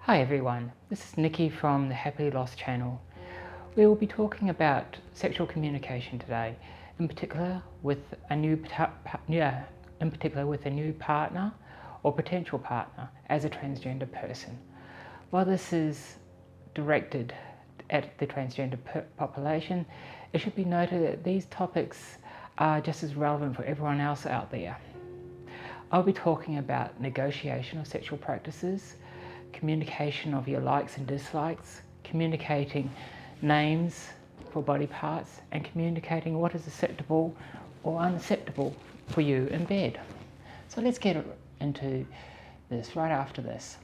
Hi everyone, this is Nikki from the Happily Lost channel. We will be talking about sexual communication today, in particular with a new partner or potential partner as a transgender person. While this is directed at the transgender population, it should be noted that these topics are just as relevant for everyone else out there. I'll be talking about negotiation of sexual practices, communication of your likes and dislikes, communicating names for body parts, and communicating what is acceptable or unacceptable for you in bed. So let's get into this right after this.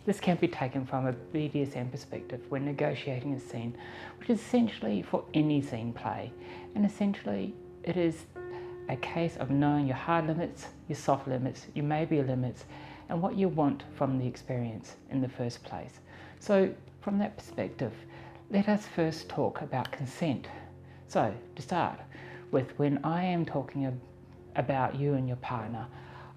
This can be taken from a BDSM perspective when negotiating a scene, which is essentially for any scene play. And essentially it is a case of knowing your hard limits, your soft limits, your maybe limits, and what you want from the experience in the first place. So from that perspective, let us first talk about consent. So to start with, when I am talking about you and your partner,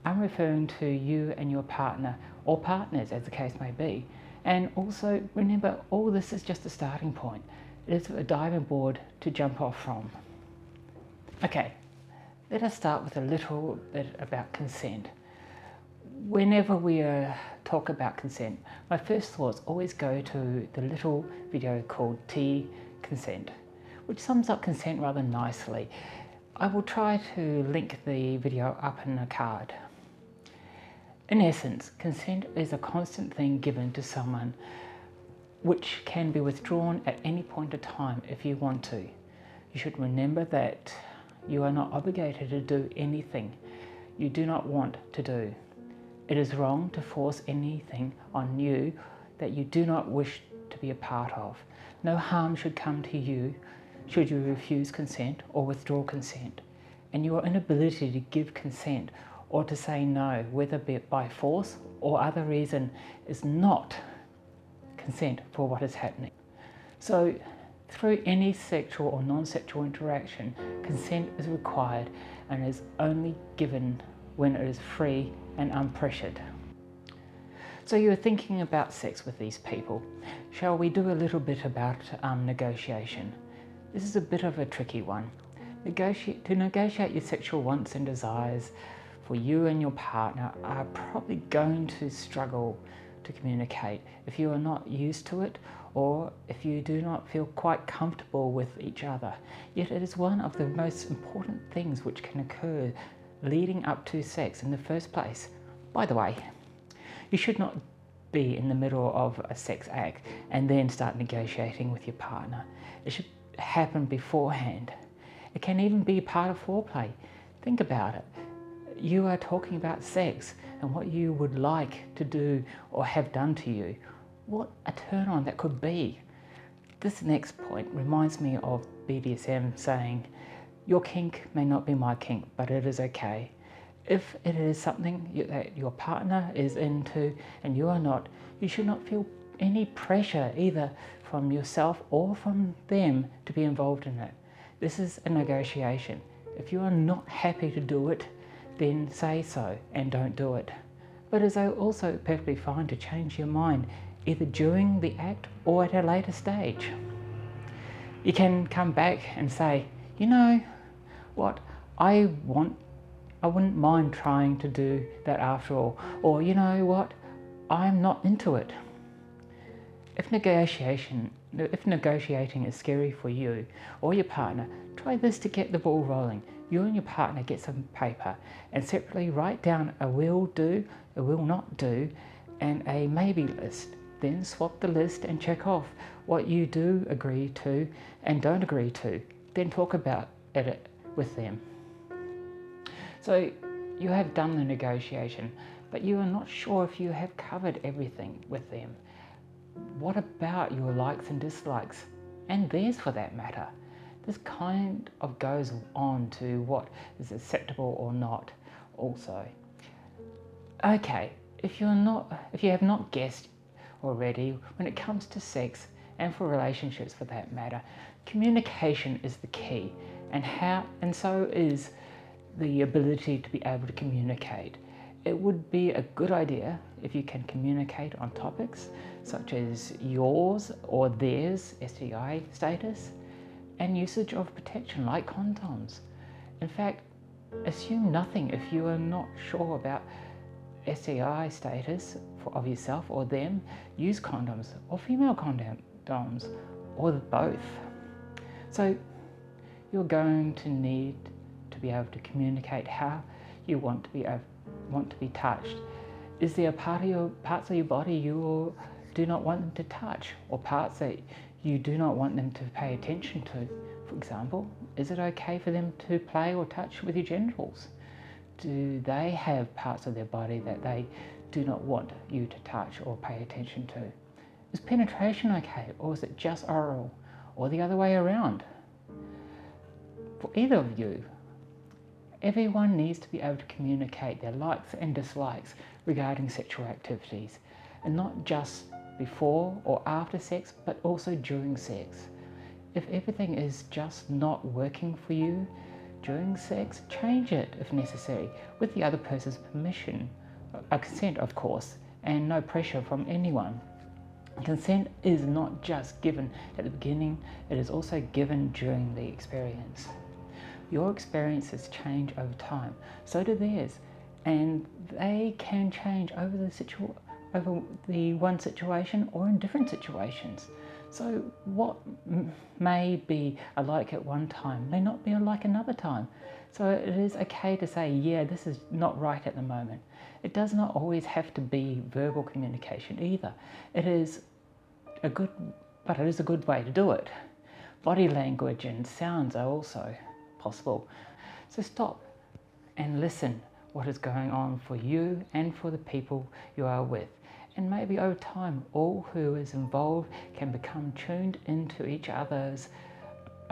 I'm referring to you and your partner, or partners as the case may be. And also remember, all this is just a starting point. It is a diving board to jump off from. Okay, let us start with a little bit about consent. Whenever we talk about consent, my first thoughts always go to the little video called T Consent, which sums up consent rather nicely. I will try to link the video up in a card. In essence, consent is a constant thing given to someone which can be withdrawn at any point of time if you want to. You should remember that you are not obligated to do anything you do not want to do. It is wrong to force anything on you that you do not wish to be a part of. No harm should come to you should you refuse consent or withdraw consent. And your inability to give consent or to say no, whether by force or other reason, is not consent for what is happening. So through any sexual or non-sexual interaction, consent is required and is only given when it is free and unpressured. So you're thinking about sex with these people. Shall we do a little bit about negotiation? This is a bit of a tricky one. To negotiate your sexual wants and desires for you and your partner are probably going to struggle to communicate if you are not used to it, or if you do not feel quite comfortable with each other. Yet it is one of the most important things which can occur leading up to sex in the first place. By the way, you should not be in the middle of a sex act and then start negotiating with your partner. It should happen beforehand. It can even be part of foreplay. Think about it. You are talking about sex and what you would like to do or have done to you. What a turn on that could be. This next point reminds me of BDSM saying, your kink may not be my kink, but it is okay. If it is something that your partner is into and you are not, you should not feel any pressure either from yourself or from them to be involved in it. This is a negotiation. If you are not happy to do it, then say so and don't do it. But it's also perfectly fine to change your mind either during the act or at a later stage. You can come back and say, you know what, I wouldn't mind trying to do that after all, or you know what, I'm not into it. If negotiating is scary for you or your partner, try this to get the ball rolling. You and your partner get some paper and separately write down a will do, a will not do, and a maybe list. Then swap the list and check off what you do agree to and don't agree to. Then talk about it with them. So you have done the negotiation, but you are not sure if you have covered everything with them. What about your likes and dislikes, and theirs for that matter? This kind of goes on to what is acceptable or not also. Okay, if you have not guessed already, when it comes to sex and for relationships for that matter, communication is the key, and so is the ability to be able to communicate. It would be a good idea if you can communicate on topics such as yours or theirs STI status and usage of protection like condoms. In fact, assume nothing if you are not sure about STI status of yourself or them. Use condoms or female condoms or both. So you're going to need to be able to communicate how you want to be touched. Is there parts of your body you do not want them to touch, or parts that you do not want them to pay attention to? For example, is it okay for them to play or touch with your genitals? Do they have parts of their body that they do not want you to touch or pay attention to? Is penetration okay, or is it just oral, or the other way around? For either of you, everyone needs to be able to communicate their likes and dislikes regarding sexual activities, and not just before or after sex, but also during sex. If everything is just not working for you during sex, change it if necessary, with the other person's permission, consent of course, and no pressure from anyone. Consent is not just given at the beginning, it is also given during the experience. Your experiences change over time, so do theirs, and they can change over the one situation or in different situations. So what may be alike at one time may not be alike another time. So it is okay to say, yeah, this is not right at the moment. It does not always have to be verbal communication either. It is a good way to do it. Body language and sounds are also possible. So stop and listen what is going on for you and for the people you are with. And maybe over time, all who is involved can become tuned into each other's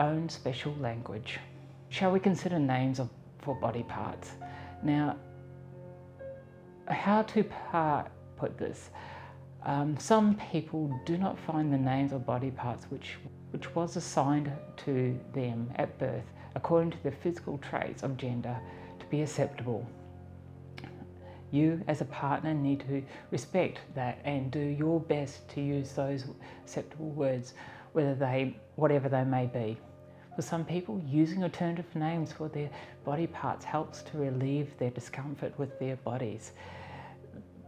own special language. Shall we consider names for body parts? Now, how to put this? Some people do not find the names of body parts which was assigned to them at birth according to the physical traits of gender to be acceptable. You as a partner need to respect that and do your best to use those acceptable words, whatever they may be. For some people, using alternative names for their body parts helps to relieve their discomfort with their bodies,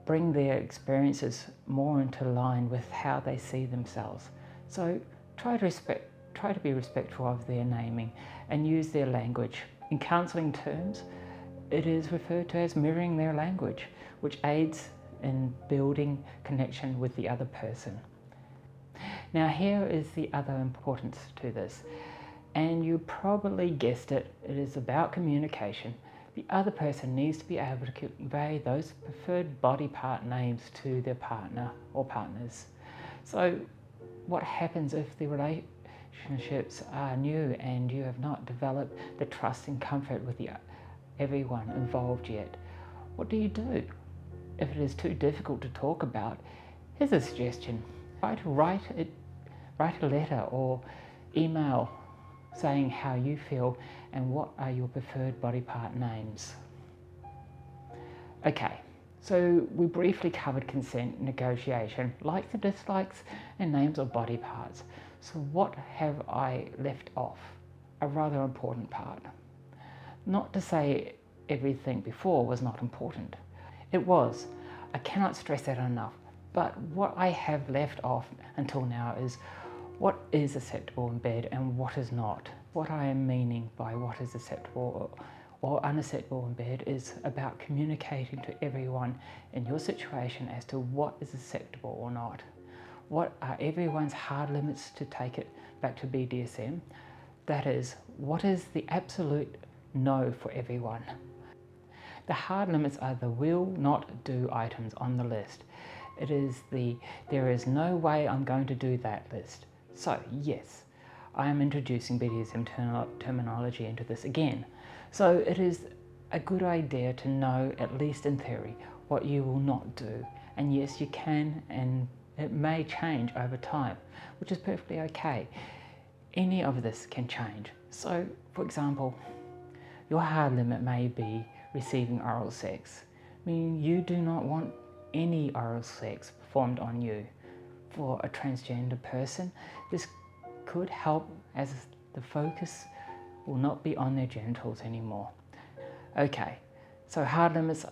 bring their experiences more into line with how they see themselves. So try to be respectful of their naming and use their language. In counselling terms, it is referred to as mirroring their language, which aids in building connection with the other person. Now here is the other importance to this, and you probably guessed it, it is about communication. The other person needs to be able to convey those preferred body part names to their partner or partners. So what happens if the relationships are new and you have not developed the trust and comfort with everyone involved yet? What do you do? If it is too difficult to talk about, here's a suggestion. Try to write a letter or email saying how you feel and what are your preferred body part names. Okay, so we briefly covered consent, negotiation, likes and dislikes, and names of body parts. So what have I left off? A rather important part. Not to say everything before was not important. It was. I cannot stress that enough. But what I have left off until now is what is acceptable in bed and what is not. What I am meaning by what is acceptable or unacceptable in bed is about communicating to everyone in your situation as to what is acceptable or not. What are everyone's hard limits to take it back to BDSM? That is, what is the absolute no for everyone? The hard limits are the will not do items on the list. It is there is no way I'm going to do that list. So yes, I am introducing BDSM terminology into this again. So it is a good idea to know, at least in theory, what you will not do. And yes, you can, and it may change over time, which is perfectly okay. Any of this can change. So, for example, your hard limit may be receiving oral sex, meaning you do not want any oral sex performed on you. For a transgender person, this could help as the focus will not be on their genitals anymore. Okay, so hard limits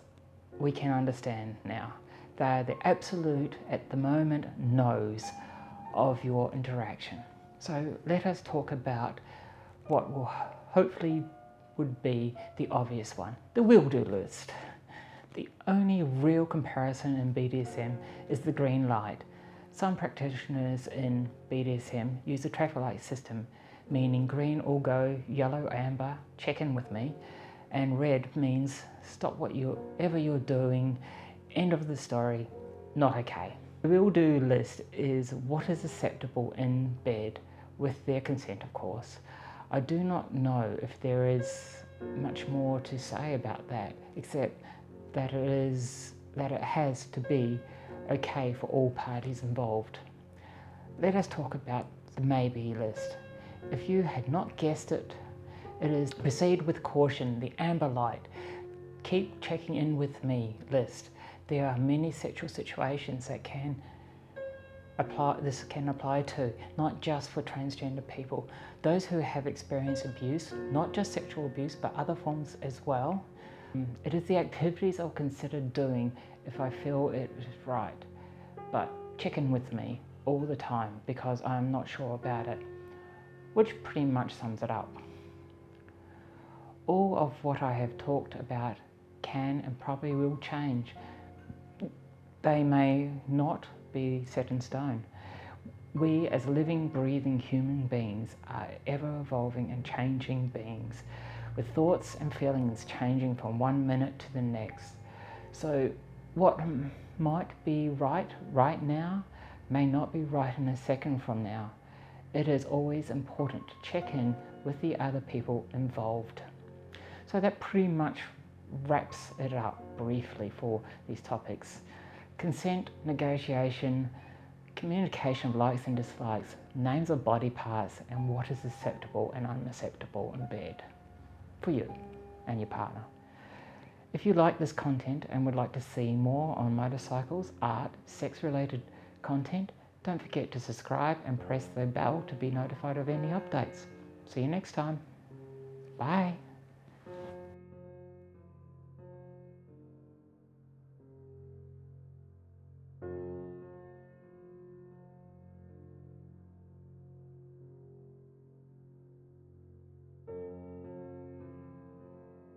we can understand now. They are the absolute, at the moment, no's of your interaction. So let us talk about what will hopefully would be the obvious one, the will-do list. The only real comparison in BDSM is the green light. Some practitioners in BDSM use the traffic light system, meaning green all go, yellow, amber, check in with me, and red means stop whatever you're doing, end of the story, not okay. The will-do list is what is acceptable in bed, with their consent of course. I do not know if there is much more to say about that, except that it has to be okay for all parties involved. Let us talk about the maybe list. If you had not guessed it, it is proceed with caution, the amber light, keep checking in with me list. There are many sexual situations that this can apply to, not just for transgender people. Those who have experienced abuse, not just sexual abuse, but other forms as well. It is the activities I'll consider doing if I feel it is right. But check in with me all the time because I'm not sure about it, which pretty much sums it up. All of what I have talked about can and probably will change. They may not be set in stone. We as living, breathing human beings are ever evolving and changing beings, with thoughts and feelings changing from one minute to the next. So what might be right now may not be right in a second from now. It is always important to check in with the other people involved. So that pretty much wraps it up briefly for these topics. Consent, negotiation, communication of likes and dislikes, names of body parts, and what is acceptable and unacceptable in bed for you and your partner. If you like this content and would like to see more on motorcycles, art, sex-related content, don't forget to subscribe and press the bell to be notified of any updates. See you next time. Bye.